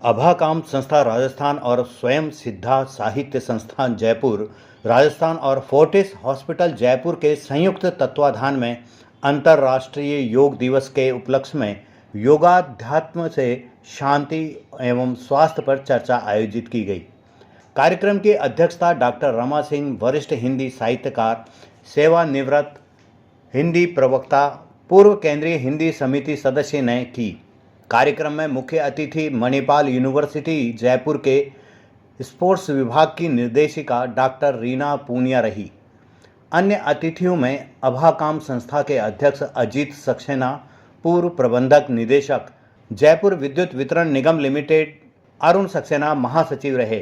अभाकाम संस्था राजस्थान और स्वयं सिद्धा साहित्य संस्थान जयपुर राजस्थान और फोर्टिस हॉस्पिटल जयपुर के संयुक्त तत्वाधान में अंतर्राष्ट्रीय योग दिवस के उपलक्ष्य में योगाध्यात्म से शांति एवं स्वास्थ्य पर चर्चा आयोजित की गई। कार्यक्रम की अध्यक्षता डॉक्टर रमा सिंह, वरिष्ठ हिंदी साहित्यकार, सेवानिवृत्त हिंदी प्रवक्ता, पूर्व केंद्रीय हिंदी समिति सदस्य ने की। कार्यक्रम में मुख्य अतिथि मणिपाल यूनिवर्सिटी जयपुर के स्पोर्ट्स विभाग की निर्देशिका डॉक्टर रीना पूनिया रही। अन्य अतिथियों में अभाकाम संस्था के अध्यक्ष अजीत सक्सेना, पूर्व प्रबंधक निदेशक जयपुर विद्युत वितरण निगम लिमिटेड अरुण सक्सेना महासचिव रहे।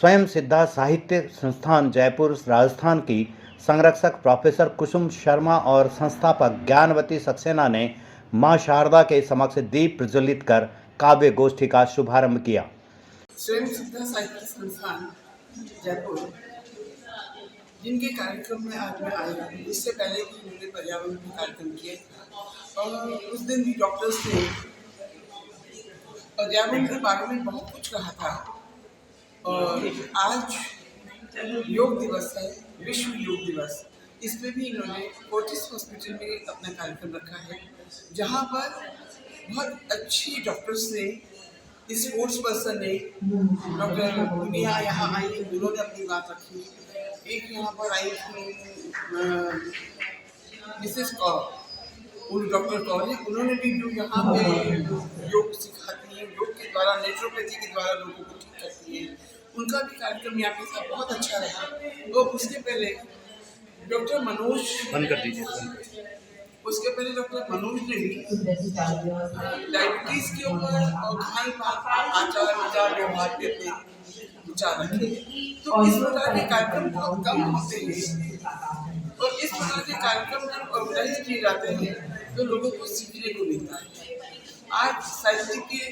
स्वयं सिद्धा साहित्य संस्थान जयपुर राजस्थान की संरक्षक प्रोफेसर कुसुम शर्मा और संस्थापक ज्ञानवती सक्सेना ने मां शारदा के समक्ष दीप प्रज्वलित कर काव्य गोष्ठी का शुभारंभ किया। स्वयं सिद्धा साहित्य संस्थान जयपुर जिनके कार्यक्रम में आज मैं आई हूँ, इससे पहले भी उन्होंने पर्यावरण के कार्यक्रम किए और उस दिन भी डॉक्टर्स ने पर्यावरण के बारे में बहुत कुछ कहा था। और आज योग दिवस है, विश्व योग दिवस। इसमें भी इन्होंने फोर्टिस हॉस्पिटल में अपना कार्यक्रम रखा है, जहाँ पर बहुत अच्छी डॉक्टर्स ने, स्पोर्ट्स पर्सन ने, डॉक्टर पूनिया यहाँ आई, उन्होंने अपनी बात रखी। एक यहाँ पर आई थी मिसेस कौर, उन डॉक्टर कौर है, उन्होंने भी जो यहाँ पे योग सिखाती हैं, योग के द्वारा, नेचुरोपैथी के द्वारा लोगों को ठीक करती हैं, उनका भी कार्यक्रम यहाँ पे था, बहुत अच्छा रहा। और उसके पहले डॉक्टर मनोज बंद कर दीजिए। उसके पहले डॉक्टर मनोज ने भी डायबिटीज के ऊपर और खान पान, आचार विचार, व्यवहार के अपने विचार रखे। तो इस प्रकार के कार्यक्रम बहुत कम होते हैं और इस प्रकार के कार्यक्रम जब ऑर्गेनाइज किए जाते हैं तो लोगों को सीखने को मिलता है। आज साहित्य के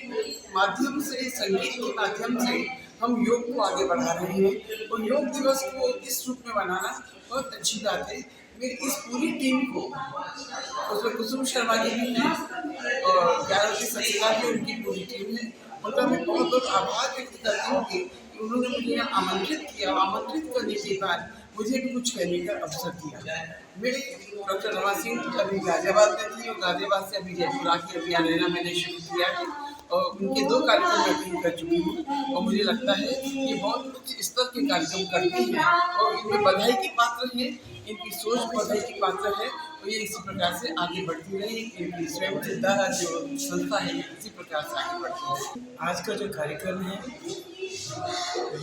माध्यम से, संगीत के माध्यम से हम योग को आगे बढ़ा रहे हैं और योग दिवस को इस रूप में मनाना बहुत अच्छी बात है। मेरी इस पूरी टीम को, उसमें कुसुम शर्मा जी भी हैं और ज्ञानवती सक्सेना भी उनकी पूरी टीम है, उनका मैं बहुत बहुत आभार व्यक्त करती हूँ कि उन्होंने मुझे यहाँ आमंत्रित किया। आमंत्रित करने के बाद मुझे भी कुछ कहने का अवसर दिया। मेरे डॉक्टर रमा सिंह अभी गाजियाबाद में थी और गाजियाबाद से अभी जयपुर आके अभियान लेना मैंने शुरू किया है और उनके 2 कार्यक्रम मैं अटेंड कर चुकी हूँ और मुझे लगता है ये बहुत उच्च स्तर के कार्यक्रम करती हैं और इनमें बधाई की पात्र हैं, इनकी सोच बधाई की पात्र है और ये इसी प्रकार से आगे बढ़ती रही। इनकी स्वयं सिद्धा जो संस्था है इसी प्रकार से आगे बढ़ती है। आज का जो कार्यक्रम है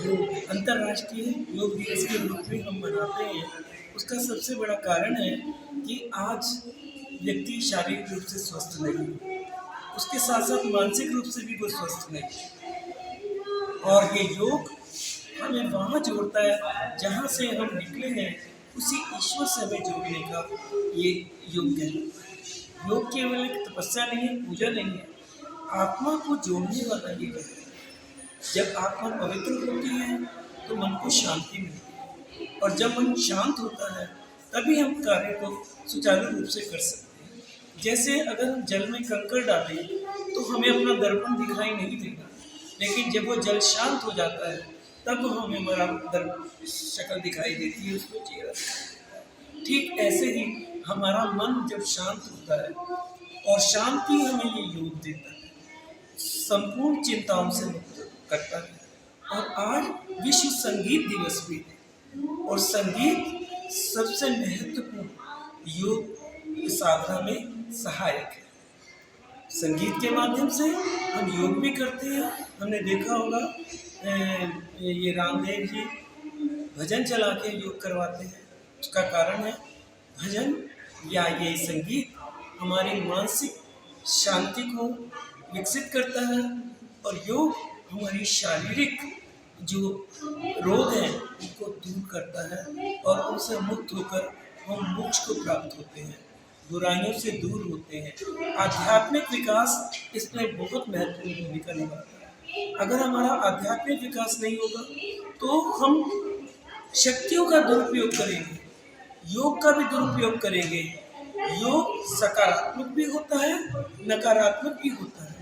योग अंतर्राष्ट्रीय योग दिवस के रूप में हम मनाते हैं, उसका सबसे बड़ा कारण है कि आज व्यक्ति शारीरिक रूप से स्वस्थ नहीं है, उसके साथ साथ मानसिक रूप से भी वो स्वस्थ नहीं है। और ये योग हमें वहाँ जोड़ता है जहाँ से हम निकले हैं, उसी ईश्वर से हमें जोड़ने का ये योग है। योग केवल एक तपस्या नहीं है, पूजा नहीं है, आत्मा को जोड़ने वाला ये है। जब आत्मा पवित्र होती है तो मन को शांति मिलती है और जब मन शांत होता है तभी हम कार्य को सुचारू रूप से कर सकते हैं। जैसे अगर हम जल में कंकड़ डालें तो हमें अपना दर्पण दिखाई नहीं देगा, लेकिन जब वो जल शांत हो जाता है तब हमें हमारा शक्ल दिखाई देती है, उसको चेहरा दिखाई देता है। ठीक ऐसे ही हमारा मन जब शांत होता है और शांति हमें ये योग देता है, संपूर्ण चिंताओं से मुक्त करता है। और आज विश्व संगीत दिवस भी है और संगीत सबसे महत्वपूर्ण योग साधना में सहायक है। संगीत के माध्यम से हम योग भी करते हैं। हमने देखा होगा ये रामदेव जी भजन चला के योग करवाते हैं, उसका कारण है भजन या ये संगीत हमारी मानसिक शांति को विकसित करता है और योग हमारी शारीरिक जो रोग हैं उनको दूर करता है और उनसे मुक्त होकर हम मोक्ष को प्राप्त होते हैं, बुराइयों से दूर होते हैं। आध्यात्मिक विकास इसमें बहुत महत्वपूर्ण भूमिका निभाता है। अगर हमारा आध्यात्मिक विकास नहीं होगा तो हम शक्तियों का दुरुपयोग करेंगे, योग का भी दुरुपयोग करेंगे। योग सकारात्मक भी होता है, नकारात्मक भी होता है।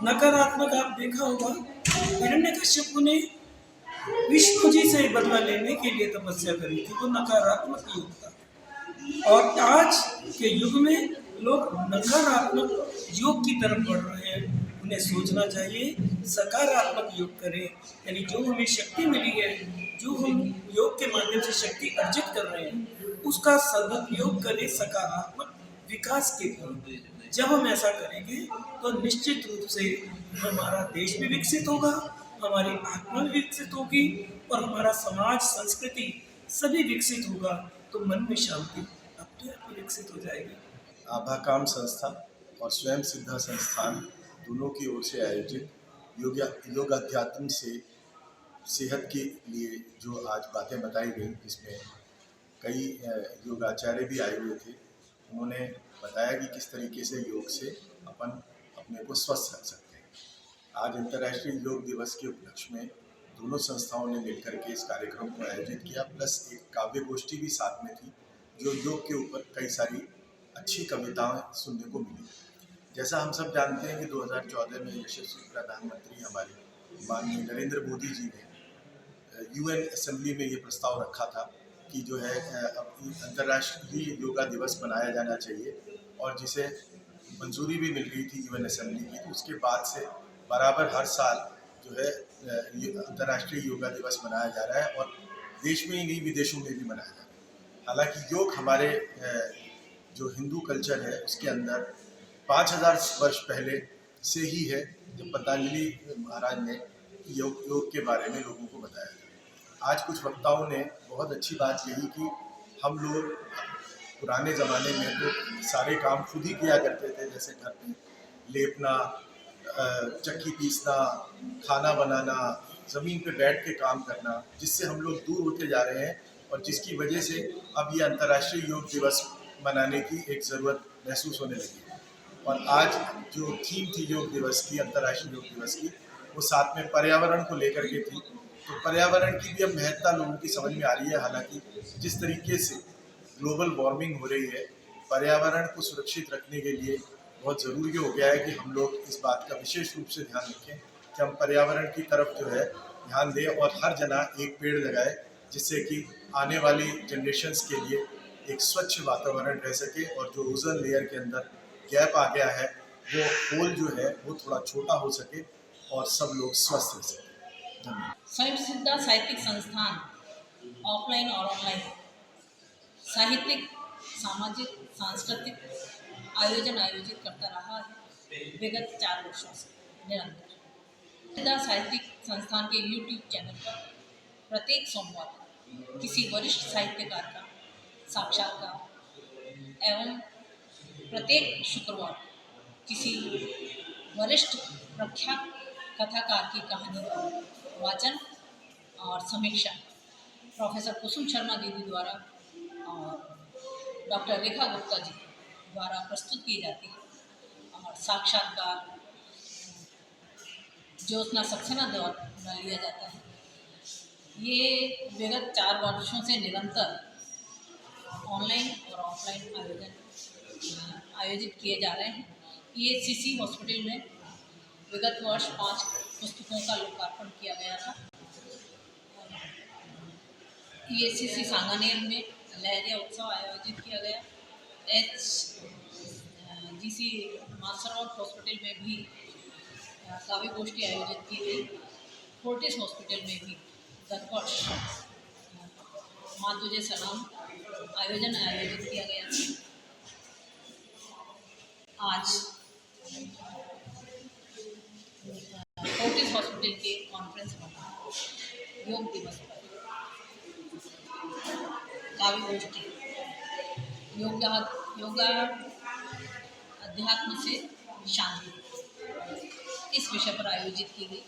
नकारात्मक आप देखा होगा हिरण्यकश्यप ने विष्णु जी से बदला लेने के लिए तपस्या करी थी, वो नकारात्मक योग था। और आज के युग में लोग नकारात्मक योग की तरफ बढ़ रहे हैं। उन्हें सोचना चाहिए सकारात्मक योग करें, यानी जो हमें शक्ति मिली है, जो हम योग के माध्यम से शक्ति अर्जित कर रहे हैं, उसका सदुपयोग करें सकारात्मक विकास के लिए। जब हम ऐसा करेंगे तो निश्चित रूप से हमारा देश भी विकसित होगा, हमारी आत्मा भी विकसित होगी और हमारा समाज संस्कृति सभी विकसित होगा। तो मन में शांति अपने आप ही विकसित हो जाएगी। आभाकाम संस्था और स्वयं सिद्धा संस्थान दोनों की ओर से आयोजित योग अध्यात्म से सेहत के लिए जो आज बातें बताई गई, जिसमें कई योगाचार्य भी आए हुए थे। उन्होंने बताया कि किस तरीके से योग से अपन अपने को स्वस्थ रख सकते हैं। आज अंतर्राष्ट्रीय योग दिवस के उपलक्ष्य में दोनों संस्थाओं ने मिलकर के इस कार्यक्रम को आयोजित किया, प्लस एक काव्य गोष्ठी भी साथ में थी, जो योग के ऊपर कई सारी अच्छी कविताएं सुनने को मिली। जैसा हम सब जानते हैं कि 2014 में यशस्वी प्रधानमंत्री हमारे माननीय नरेंद्र मोदी जी ने यूएन असेंबली में ये प्रस्ताव रखा था कि जो है अंतर्राष्ट्रीय योगा दिवस मनाया जाना चाहिए, और जिसे मंजूरी भी मिल गई थी यूएन असेंबली की। तो उसके बाद से बराबर हर साल जो है अंतर्राष्ट्रीय योगा दिवस मनाया जा रहा है, और देश में ही नहीं विदेशों में भी मनाया जा रहा है। हालांकि योग हमारे जो हिंदू कल्चर है उसके अंदर 5000 वर्ष पहले से ही है, जब पतंजलि महाराज ने योग के बारे में लोगों को बताया था। आज कुछ वक्ताओं ने बहुत अच्छी बात कही कि हम लोग पुराने ज़माने में तो सारे काम खुद ही किया करते थे, जैसे घर पे लेपना, चक्की पीसना, खाना बनाना, ज़मीन पे बैठ के काम करना, जिससे हम लोग दूर होते जा रहे हैं, और जिसकी वजह से अब ये अंतर्राष्ट्रीय योग दिवस मनाने की एक ज़रूरत महसूस होने लगी है। और आज जो थीम थी योग दिवस की, अंतर्राष्ट्रीय योग दिवस की, वो साथ में पर्यावरण को लेकर के थी। तो पर्यावरण की भी अब महत्ता लोगों की समझ में आ रही है। हालांकि जिस तरीके से ग्लोबल वार्मिंग हो रही है, पर्यावरण को सुरक्षित रखने के लिए बहुत ज़रूरी हो गया है कि हम लोग इस बात का विशेष रूप से ध्यान रखें कि हम पर्यावरण की तरफ जो है ध्यान दें, और हर जना एक पेड़ लगाए, जिससे कि आने वाली जनरेशन्स के लिए एक स्वच्छ वातावरण रह सके, और जो ओजोन लेयर के अंदर गैप आ गया है, वो होल जो है वो थोड़ा छोटा हो सके और सब लोग स्वस्थ रह सकें। धन्यवाद। स्वयं सिद्धा साहित्यिक संस्थान ऑफलाइन और ऑनलाइन साहित्यिक, सामाजिक, सांस्कृतिक आयोजन आयोजित करता रहा है विगत 4 वर्षों से निरंतर। सिद्धा साहित्यिक संस्थान के YouTube चैनल पर प्रत्येक सोमवार किसी वरिष्ठ साहित्यकार का साक्षात्कार एवं प्रत्येक शुक्रवार किसी वरिष्ठ प्रख्यात कथाकार की कहानी का वाचन और समीक्षा प्रोफेसर कुसुम शर्मा दीदी द्वारा और डॉक्टर रेखा गुप्ता जी द्वारा प्रस्तुत की जाती है, और साक्षात्कार ज्योत्सना सक्सेना द्वारा लिया जाता है। ये विगत 4 वर्षों से निरंतर ऑनलाइन और ऑफलाइन आयोजित किए जा रहे हैं। EHCC हॉस्पिटल में विगत वर्ष 5 पुस्तकों का लोकार्पण किया गया था। EHCC सांगानेर में लहरिया उत्सव आयोजित किया गया। HGC मानसरोवर हॉस्पिटल में भी काव्य गोष्ठी आयोजित की गई। फोर्टिस हॉस्पिटल में भी गत वर्ष माँ तुझे सलाम आयोजित किया गया था। आज फोर्टिस हॉस्पिटल के कॉन्फ्रेंस में योग दिवस पर काव्य गोष्ठी योगा अध्यात्म से शांति इस विषय पर आयोजित की गई।